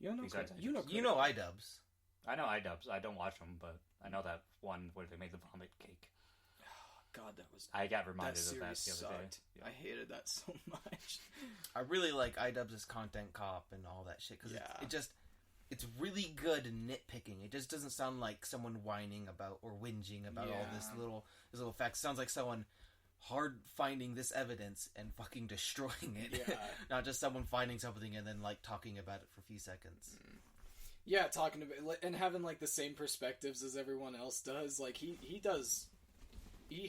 You don't know Besides Critters. iDubbbz. You know iDubbbz. I know iDubbbz. I don't watch them, but I know that one where they made the vomit cake. God, that was... I got reminded that of that series the other day. sucked. I hated that so much. I really like iDubbbz's Content Cop and all that shit, because it's really good nitpicking. It just doesn't sound like someone whining about or whinging about all this little facts. It sounds like someone hard finding this evidence and fucking destroying it. Yeah. Not just someone finding something and then like talking about it for a few seconds. Yeah, talking about and having like the same perspectives as everyone else does. Like he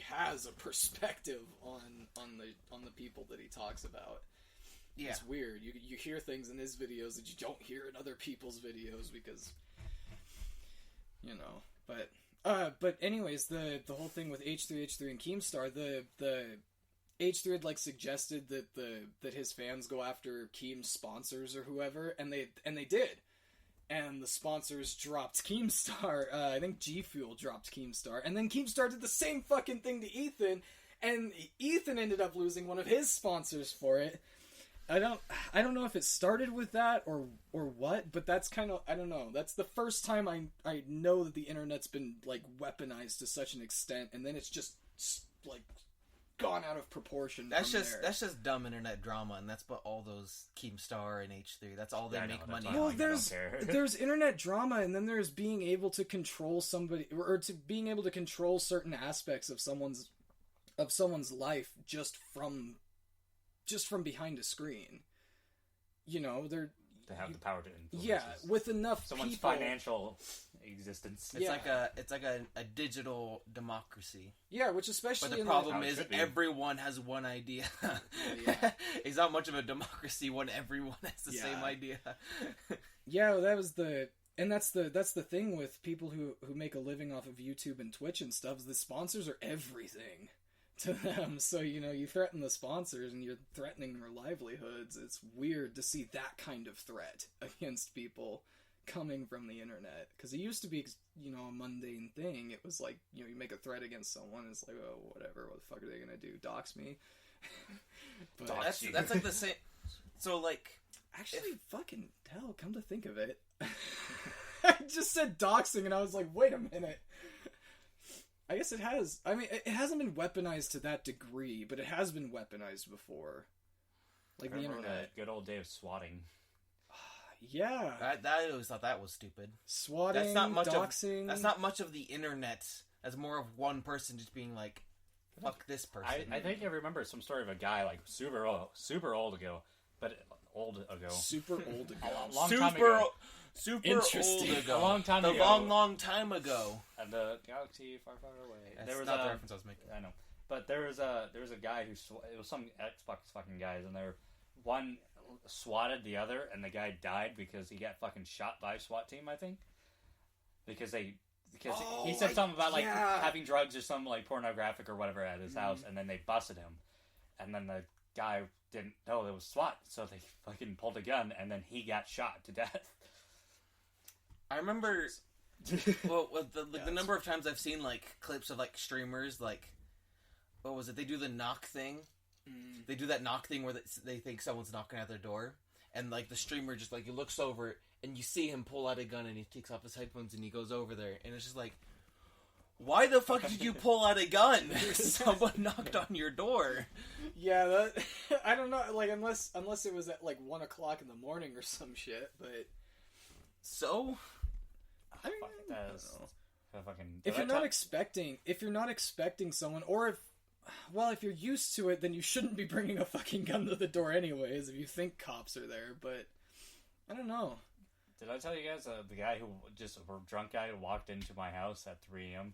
has a perspective on the people that he talks about. Yeah. It's weird. You hear things in his videos that you don't hear in other people's videos because, you know. But anyways, the whole thing with H3 and Keemstar, the H3 had like suggested that his fans go after Keem's sponsors or whoever, and they did. And the sponsors dropped Keemstar. I think G Fuel dropped Keemstar. And then Keemstar did the same fucking thing to Ethan. And Ethan ended up losing one of his sponsors for it. I don't know if it started with that or what, but that's kind of, I don't know. That's the first time I know that the internet's been like weaponized to such an extent. And then it's just like gone out of proportion. That's just dumb internet drama, and that's what all those Keemstar and H3. That's all they make money on. Well, there's internet drama, and then there's being able to control somebody, or to being able to control certain aspects of someone's life just from behind a screen. You know, they have the power to influence. Yeah, with enough someone's people, financial existence. It's like a digital democracy. Yeah, which especially but the problem is everyone has one idea. Yeah. It's not much of a democracy when everyone has the same idea. Yeah, that's the thing with people who make a living off of YouTube and Twitch and stuff, is the sponsors are everything to them. So, you know, you threaten the sponsors and you're threatening their livelihoods. It's weird to see that kind of threat against people coming from the internet, because it used to be, you know, a mundane thing. It was like, you know, you make a threat against someone, it's like, oh, whatever, what the fuck are they gonna do, dox me? But that's like the same. So like, actually, fucking hell, come to think of it, I just said doxing and I was like, wait a minute, I guess it has. I mean, it hasn't been weaponized to that degree, but it has been weaponized before, like the internet. Good old day of swatting. Yeah, I always thought that was stupid. Swatting, that's not much doxing. That's not much of the internet. That's more of one person just being like, "Fuck this person." I think I remember some story of a guy like super old ago, but old ago, super old ago, a long time ago. Super old ago, a long time ago, long time ago, and the galaxy far away. That's there was not the reference I was making. I know, but there was a guy who it was some Xbox fucking guys, and one swatted the other, and the guy died because he got fucking shot by a SWAT team, I think. Because he said something about like having drugs or some like pornographic or whatever at his house, and then they busted him, and then the guy didn't know it was SWAT, so they fucking pulled a gun, and then he got shot to death. I remember, the number of times I've seen like clips of like streamers, like, what was it? They do the knock thing. They do that knock thing where they think someone's knocking at their door, and like the streamer just like, he looks over and you see him pull out a gun and he takes off his headphones and he goes over there, and it's just like, why the fuck did you pull out a gun? Someone knocked on your door. Yeah, I don't know, like unless it was at like 1 o'clock in the morning or some shit, but so I mean, if you're not expecting someone, or if you're used to it, then you shouldn't be bringing a fucking gun to the door anyways, if you think cops are there, but I don't know. Did I tell you guys the guy who just, a drunk guy who walked into my house at 3 a.m.?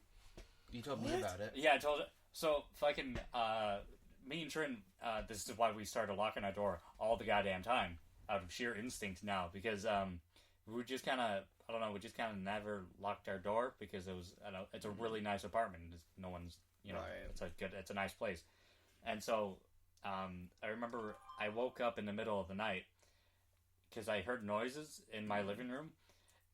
You told me about it. Yeah, I told it. So, fucking, me and Trin, this is why we started locking our door all the goddamn time, out of sheer instinct now, because, we just kind of, I don't know, we just kind of never locked our door, because it was, I don't know, it's a really nice apartment, no one's, you know, right. It's a nice place. And so, I remember I woke up in the middle of the night, because I heard noises in my living room,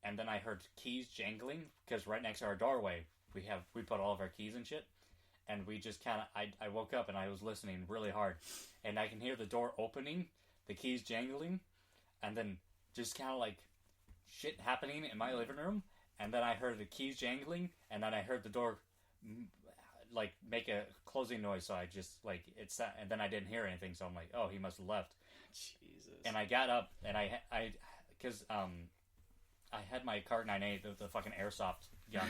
and then I heard keys jangling, because right next to our doorway, we put all of our keys and shit, and we just kind of, I woke up and I was listening really hard, and I can hear the door opening, the keys jangling, and then just kind of like shit happening in my living room, and then I heard the keys jangling, and then I heard the door like make a closing noise. So I just like it's that, and then I didn't hear anything. So I'm like, oh, he must have left. Jesus. And I got up, and I because I had my Cart 9A, the fucking airsoft gun.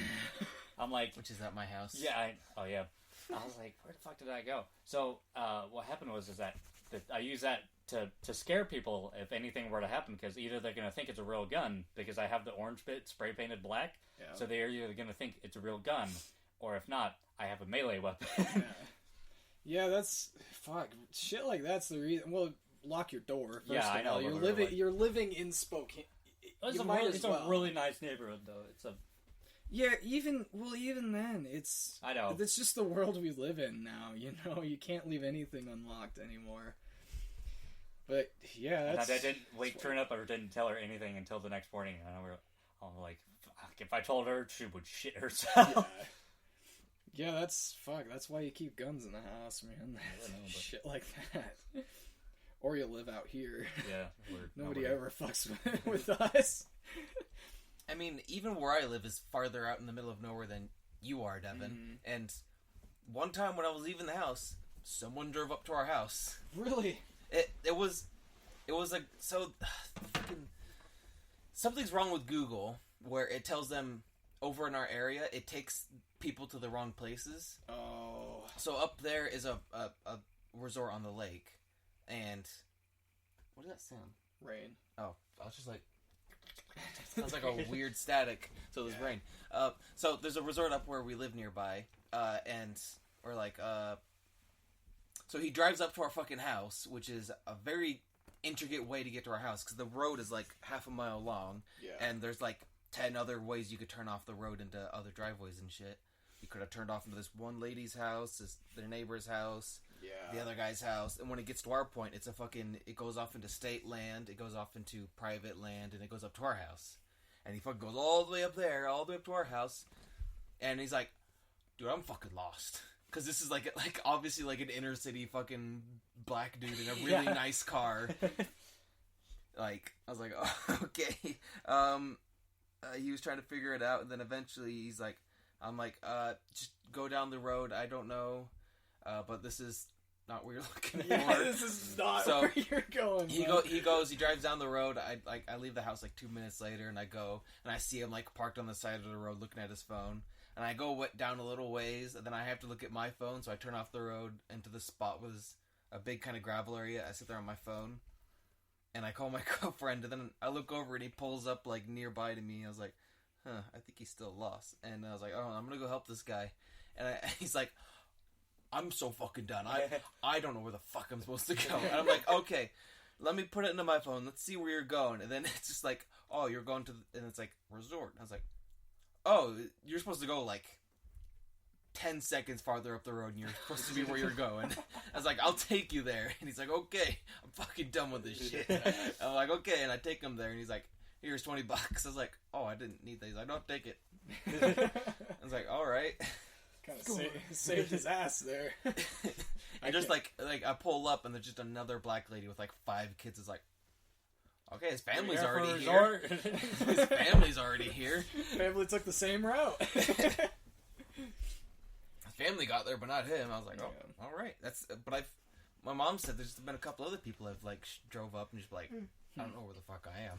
I'm like, which is at my house. Yeah. Oh yeah. I was like, where the fuck did I go? So what happened was that I use that to scare people if anything were to happen, because either they're going to think it's a real gun because I have the orange bit spray painted black, so they're either going to think it's a real gun, or if not, I have a melee weapon. Yeah, that's fuck shit like that's the reason. Well, lock your door. First I know. You're living in Spokane. It's a really nice neighborhood, though. It's a even then, I know. It's just the world we live in now. You know, you can't leave anything unlocked anymore. But yeah, that's. And I didn't turn up or didn't tell her anything until the next morning, and I'm like, fuck, if I told her, she would shit herself. Yeah, that's why you keep guns in the house, man. Shit like that. Or you live out here. Yeah, nobody ever fucks with us. I mean, even where I live is farther out in the middle of nowhere than you are, Devin. Mm-hmm. And one time when I was leaving the house, someone drove up to our house. Really? It was like, so fucking something's wrong with Google where it tells them over in our area it takes people to the wrong places. Oh. So up there is a resort on the lake, and what did that sound? Rain. Oh, I was just like, sounds like a weird static. So there's rain. So there's a resort up where we live nearby, and we're like, so he drives up to our fucking house, which is a very intricate way to get to our house because the road is like half a mile long, and there's like 10 other ways you could turn off the road into other driveways and shit. You could have turned off into this one lady's house, their neighbor's house, the other guy's house, and when it gets to our point, it goes off into state land, it goes off into private land, and it goes up to our house. And he fucking goes all the way up there, all the way up to our house, and he's like, dude, I'm fucking lost. Because this is like obviously like an inner city fucking black dude in a really nice car. Like, I was like, oh, okay. He was trying to figure it out, and then eventually he's like, I'm like, just go down the road. I don't know, but this is not where you're looking for. This is not where you're going. He drives down the road. I leave the house like 2 minutes later, and I go, and I see him like parked on the side of the road looking at his phone. And I go down a little ways, and then I have to look at my phone, so I turn off the road into the spot with a big kind of gravel area. I sit there on my phone, and I call my girlfriend, and then I look over, and he pulls up like nearby to me. I was like, I think he's still lost. And I was like, oh, I'm gonna go help this guy. And he's like, I'm so fucking done. I don't know where the fuck I'm supposed to go. And I'm like, okay, let me put it into my phone. Let's see where you're going. And then it's just like, oh, you're going to, and it's like, resort. And I was like, oh, you're supposed to go like 10 seconds farther up the road and you're supposed to be where you're going. I was like, I'll take you there. And he's like, okay, I'm fucking done with this shit. I'm like, okay. And I take him there and he's like, here's $20. I was like, oh, I didn't need that. He's like, no, take it. I was like, all right. Kind of saved his ass there. And just like I pull up and there's just another black lady with like 5 kids. Is like, okay, his family's already here. His family's already here. Family took the same route. His family got there, but not him. I was like, oh, all right. My mom said there's been a couple other people have like drove up and just like, I don't know where the fuck I am.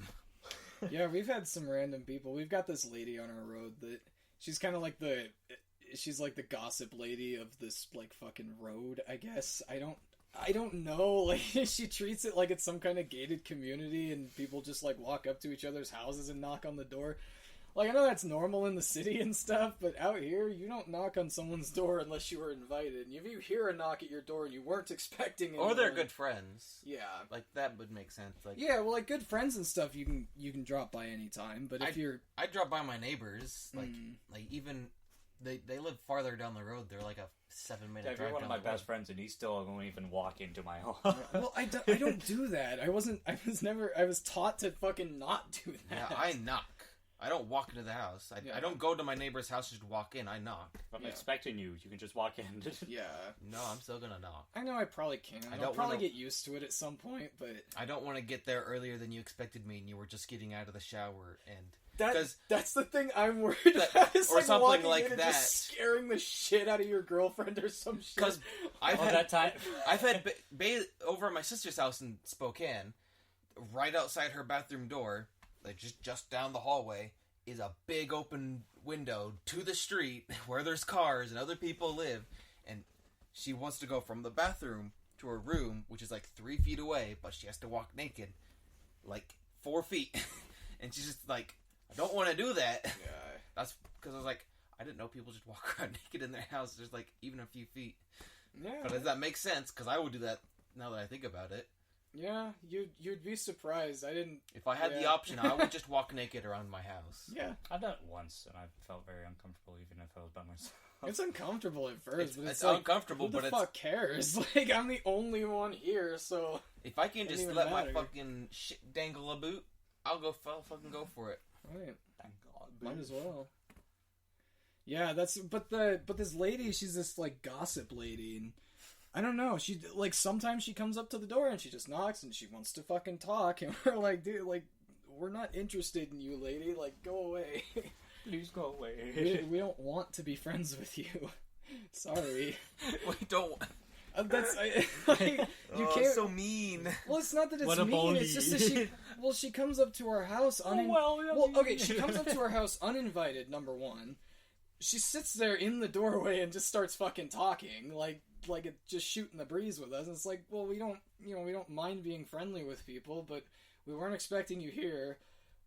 Yeah, we've had some random people. We've got this lady on our road that she's kind of like she's like the gossip lady of this like fucking road, I guess. I don't know. Like, she treats it like it's some kind of gated community and people just like walk up to each other's houses and knock on the door. Like, I know that's normal in the city and stuff, but out here, you don't knock on someone's door unless you were invited. And if you hear a knock at your door and you weren't expecting it, or they're good friends, yeah, like that would make sense. Like, yeah, well, like good friends and stuff, you can drop by anytime. But if I drop by my neighbors, like even they live farther down the road. They're like a 7-minute drive. You're one of my best friends, and he still won't even walk into my home. Well, I don't do that. I was taught to fucking not do that. Yeah, I knock. I don't walk into the house. I don't go to my neighbor's house just walk in. I knock. If I'm expecting you. You can just walk in. Yeah. No, I'm still gonna knock. I know I probably can. I'll probably get used to it at some point, but... I don't want to get there earlier than you expected me and you were just getting out of the shower and... That's the thing I'm worried about. Is or something like and that. Just scaring the shit out of your girlfriend or some shit. Because I've had over at my sister's house in Spokane, right outside her bathroom door, like just down the hallway, is a big open window to the street where there's cars and other people live, and she wants to go from the bathroom to her room, which is like 3 feet away, but she has to walk naked, like 4 feet, and she's just like, I don't want to do that. Yeah. That's because I was like, I didn't know people just walk around naked in their house, just like even a few feet. Yeah. But does that make sense? Because I would do that now that I think about it. Yeah, you'd be surprised. I didn't. If I had the option, I would just walk naked around my house. Yeah, I've done it once, and I felt very uncomfortable, even if I was by myself. It's uncomfortable at first, but it's like, uncomfortable. Who the fuck cares? Like, I'm the only one here, so if I can just let my fucking shit dangle a boot, I'll fucking go for it. Right. Thank God. Might as well. Yeah, but this lady, she's this like gossip lady, and I don't know, she like sometimes she comes up to the door and she just knocks and she wants to fucking talk, and we're like, dude, like, we're not interested in you, lady, like, go away. Please go away. We don't want to be friends with you. Sorry. We don't. That's you can't. So mean. Well, it's not that it's mean. It's just that she comes up to our house. She comes up to our house uninvited. Number one, she sits there in the doorway and just starts fucking talking, like it just shooting the breeze with us. And it's like, well, we don't mind being friendly with people, but we weren't expecting you here.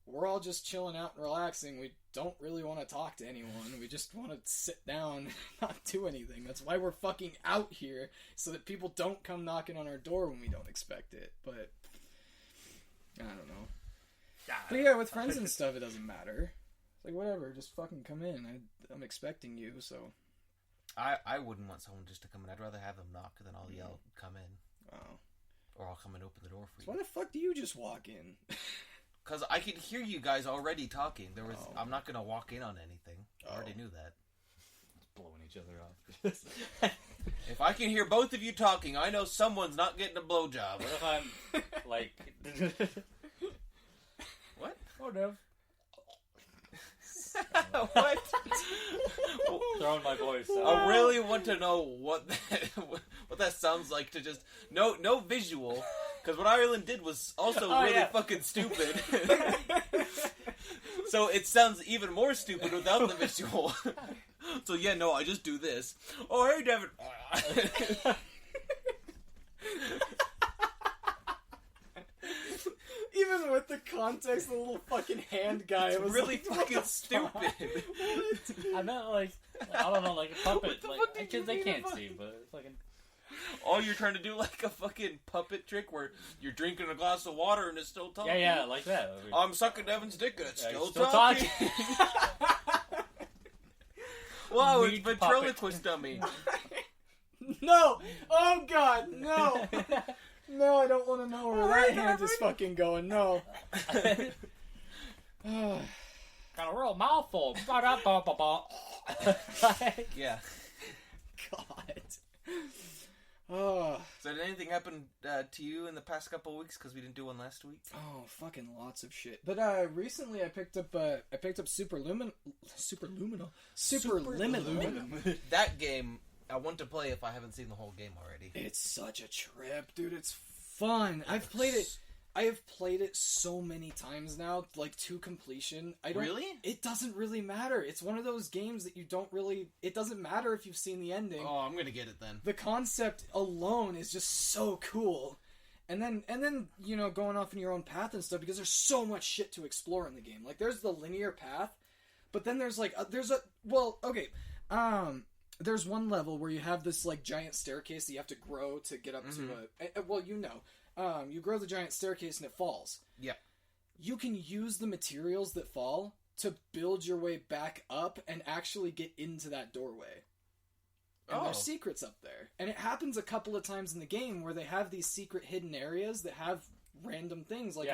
We're all just chilling out and relaxing. We don't really want to talk to anyone. We just want to sit down and not do anything. That's why we're fucking out here, so that people don't come knocking on our door when we don't expect it. But I don't know. But yeah, with friends and stuff, it doesn't matter. It's like, whatever, just fucking come in. I'm expecting you, so. I wouldn't want someone just to come in. I'd rather have them knock than I'll yell, come in. Oh. Or I'll come and open the door for you. So why the fuck do you just walk in? Because I could hear you guys already talking. I'm not going to walk in on anything. I already knew that. Blowing each other off. If I can hear both of you talking, I know someone's not getting a blowjob. What if I'm, like... What? Oh, no. What? Throwing my voice out. I really want to know what that sounds like to just... No visual... Because what Ireland did was also fucking stupid. So it sounds even more stupid without the visual. So yeah, no, I just do this. Oh, hey, Devin. Even with the context, the little fucking hand guy, it was really like, fucking stupid. I meant like, I don't know, like a puppet. Like, they can't see, but fucking... Oh, you're trying to do like a fucking puppet trick where you're drinking a glass of water and it's still talking? Yeah, like that. I'm sucking Devin's dick and it's still talking. Wow, it's ventriloquist dummy. No! Oh god, no! No, I don't want to know where that hand is fucking going, no. Got a real mouthful. Yeah. God. Oh. So did anything happen to you in the past couple of weeks? Because we didn't do one last week. Oh, fucking lots of shit. But recently I picked up Superliminal. That game I want to play if I haven't seen the whole game already. It's such a trip, dude. It's fun. I have played it so many times now, like to completion. Really? It doesn't really matter. It's one of those games that you don't really... It doesn't matter if you've seen the ending. Oh, I'm gonna get it then. The concept alone is just so cool. And then going off in your own path and stuff, because there's so much shit to explore in the game. Like, there's the linear path, but then there's like... there's one level where you have this like giant staircase that you have to grow to get up to a... you grow the giant staircase and it falls. Yeah. You can use the materials that fall to build your way back up and actually get into that doorway. And there's secrets up there. And it happens a couple of times in the game where they have these secret hidden areas that have random things. Like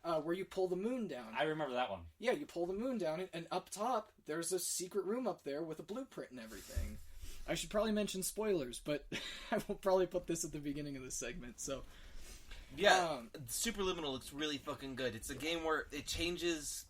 where you pull the moon down. I remember that one. Yeah, you pull the moon down, and up top, there's a secret room up there with a blueprint and everything. I should probably mention spoilers, but I will probably put this at the beginning of the segment, so... Yeah, Superliminal looks really fucking good. It's a game where it changes